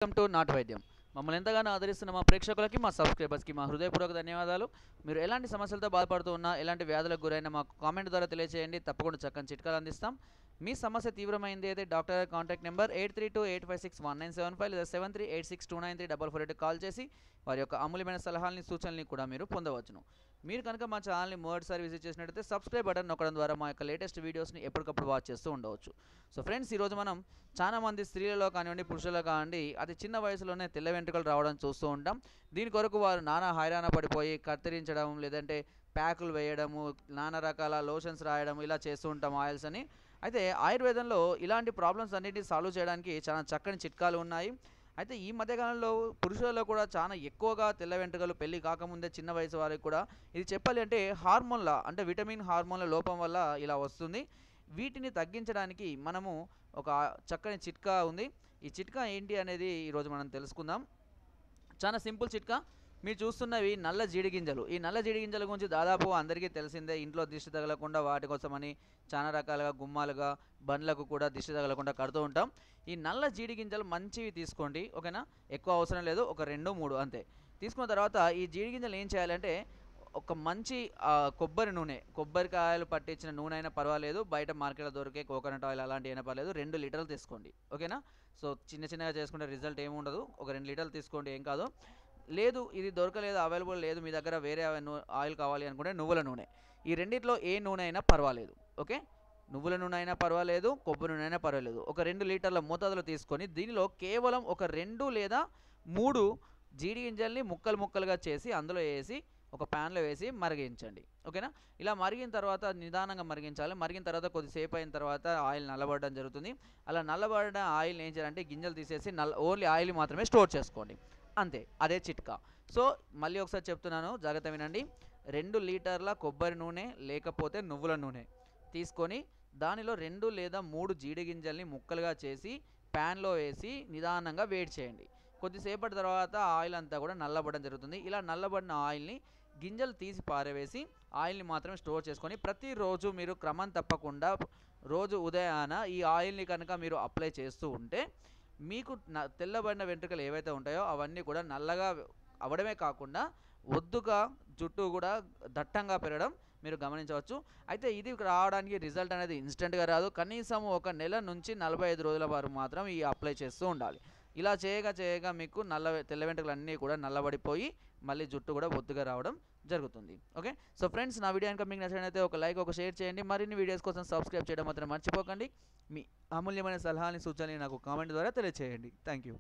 Welcome to నాటు వైద్యం. మమ్మల్ని ఎంతగానో ఆదరిస్తున్న మా ప్రేక్షకులకి, మా సబ్స్క్రైబర్స్కి మా హృదయపూర్వక ధన్యవాదాలు. మీరు ఎలాంటి సమస్యలతో బాధపడుతూ ఉన్నా, ఎలాంటి వ్యాధులకు గురైనా మాకు కామెంట్ ద్వారా తెలియజేయండి. తప్పకుండా చక్కని చిట్కాలు అందిస్తాం. మీ సమస్య తీవ్రమైంది అయితే డాక్టర్ గారి కాంటాక్ట్ నెంబర్ 8328561975 లేదా 7386293448 కాల్ చేసి వారి యొక్క అమూల్యమైన సలహాలని, సూచనల్ని కూడా మీరు పొందవచ్చును. మీరు కనుక మా ఛానల్ని మొదటిసారి విజిట్ చేసినట్లయితే సబ్స్క్రైబ్ బటన్ నొక్కడం ద్వారా మా యొక్క లేటెస్ట్ వీడియోస్ని ఎప్పటికప్పుడు వాచ్ చేస్తూ ఉండవచ్చు. సో ఫ్రెండ్స్, ఈరోజు మనం చాలామంది స్త్రీలలో కానివ్వండి, పురుషులలో కానివ్వండి, అతి చిన్న వయసులోనే తెల్ల వెంట్రుకలు రావడం చూస్తూ ఉంటాం. దీని కొరకు వారు నానా హైరాణ పడిపోయి కత్తిరించడం, లేదంటే ప్యాకులు వేయడము, నానా రకాల లోషన్స్ రాయడం ఇలా చేస్తూ ఉంటాం, ఆయిల్స్ అని. అయితే ఆయుర్వేదంలో ఇలాంటి ప్రాబ్లమ్స్ అన్నిటిని సాల్వ్ చేయడానికి చాలా చక్కని చిట్కాలు ఉన్నాయి. అయితే ఈ మధ్యకాలంలో పురుషులలో కూడా చాలా ఎక్కువగా తెల్ల వెంట్రుకలు పెళ్లి కాకముందే చిన్న వయసు వారికి కూడా, ఇది చెప్పాలి అంటే హార్మోన్ల అంటే విటమిన్ హార్మోన్ల లోపం వల్ల ఇలా వస్తుంది. వీటిని తగ్గించడానికి మనము ఒక చక్కని చిట్కా ఉంది. ఈ చిట్కా ఏంటి అనేది ఈరోజు మనం తెలుసుకుందాం. చాలా సింపుల్ చిట్కా. మీరు చూస్తున్నవి నల్ల జీడిగింజలు. ఈ నల్ల జీడిగింజల గురించి దాదాపు అందరికీ తెలిసిందే. ఇంట్లో దిష్టి తగలకుండా వాటి కోసమని చాలా రకాలుగా గుమ్మాలుగా, బండ్లకు కూడా దిష్టి తగలకుండా కడుతూ ఉంటాం. ఈ నల్ల జీడిగింజలు మంచివి తీసుకోండి, ఓకేనా. ఎక్కువ అవసరం లేదు, ఒక 2, 3 అంతే. తీసుకున్న తర్వాత ఈ జీడిగింజలు ఏం చేయాలంటే, ఒక మంచి కొబ్బరి నూనె, కొబ్బరికాయలు పట్టించిన నూనె అయినా పర్వాలేదు, బయట మార్కెట్లో దొరికే కోకోనట్ ఆయిల్ అలాంటివి అయినా పర్లేదు, 2 లీటర్లు తీసుకోండి, ఓకేనా. సో చిన్నగా చేసుకుంటే రిజల్ట్ ఏమి ఉండదు. ఒక 2 లీటర్లు తీసుకోండి, ఏం కాదు. లేదు ఇది దొరకలేదు, అవైలబుల్ లేదు, మీ దగ్గర వేరే ఆయిల్ కావాలి అనుకుంటే నువ్వుల నూనె. ఈ రెండిట్లో ఏ నూనె అయినా పర్వాలేదు, ఓకే. నువ్వుల నూనె అయినా పర్వాలేదు, కొబ్బరి నూనె అయినా పర్వాలేదు. ఒక 2 లీటర్ల మోతాదులో తీసుకొని దీనిలో కేవలం ఒక 2 లేదా 3 జీడి గింజల్ని ముక్కలుగా చేసి అందులో వేసి ఒక ప్యాన్లో వేసి మరిగించండి, ఓకేనా. ఇలా మరిగిన తర్వాత నిదానంగా మరిగించాలి. మరిగిన తర్వాత కొద్దిసేపు అయిన తర్వాత ఆయిల్ నల్లబడడం జరుగుతుంది. అలా నల్లబడిన ఆయిల్ ఏం చేయాలంటే గింజలు తీసేసి ఓన్లీ ఆయిల్ మాత్రమే స్టోర్ చేసుకోండి, అంతే. అదే చిట్కా. సో మళ్ళీ ఒకసారి చెప్తున్నాను, జాగ్రత్త వినండి. 2 లీటర్ల కొబ్బరి నూనె లేకపోతే నువ్వుల నూనె తీసుకొని దానిలో 2 లేదా 3 జీడి గింజల్ని ముక్కలుగా చేసి ప్యాన్లో వేసి నిదానంగా వేడి చేయండి. కొద్దిసేపటి తర్వాత ఆయిల్ అంతా కూడా నల్లబడడం జరుగుతుంది. ఇలా నల్లబడిన ఆయిల్ని గింజలు తీసి పారవేసి ఆయిల్ని మాత్రమే స్టోర్ చేసుకొని ప్రతిరోజు మీరు క్రమం తప్పకుండా రోజు ఉదయాన ఈ ఆయిల్ని కనుక మీరు అప్లై చేస్తూ ఉంటే మీకు తెల్లబడిన వెంట్రుకలు ఏవైతే ఉంటాయో అవన్నీ కూడా నల్లగా అవడమే కాకుండా ఒద్దుగా జుట్టు కూడా దట్టంగా పెరగడం మీరు గమనించవచ్చు. అయితే ఇది రావడానికి రిజల్ట్ అనేది ఇన్స్టెంట్గా రాదు. కనీసం ఒక నెల నుంచి 45 రోజుల వరకు మాత్రం ఈ అప్లై చేస్తూ ఉండాలి. ఇలా చేయగా మీకు తెల్ల వెంట్రుకలు అన్నీ కూడా నల్లబడిపోయి మళ్ళీ జుట్టు కూడా ఒత్తుగా రావడం జరుగుతుంది, ఓకే. సో ఫ్రెండ్స్, నా వీడియో కనుక మీకు నచ్చినట్లయితే ఒక లైక్, ఒక షేర్ చేయండి. మరిన్ని వీడియోస్ కోసం సబ్స్క్రైబ్ చేయడం మాత్రం మర్చిపోకండి. మీ అమూల్యమైన సలహాని, సూచనలు నాకు కామెంట్ ద్వారా తెలియజేయండి. Thank you.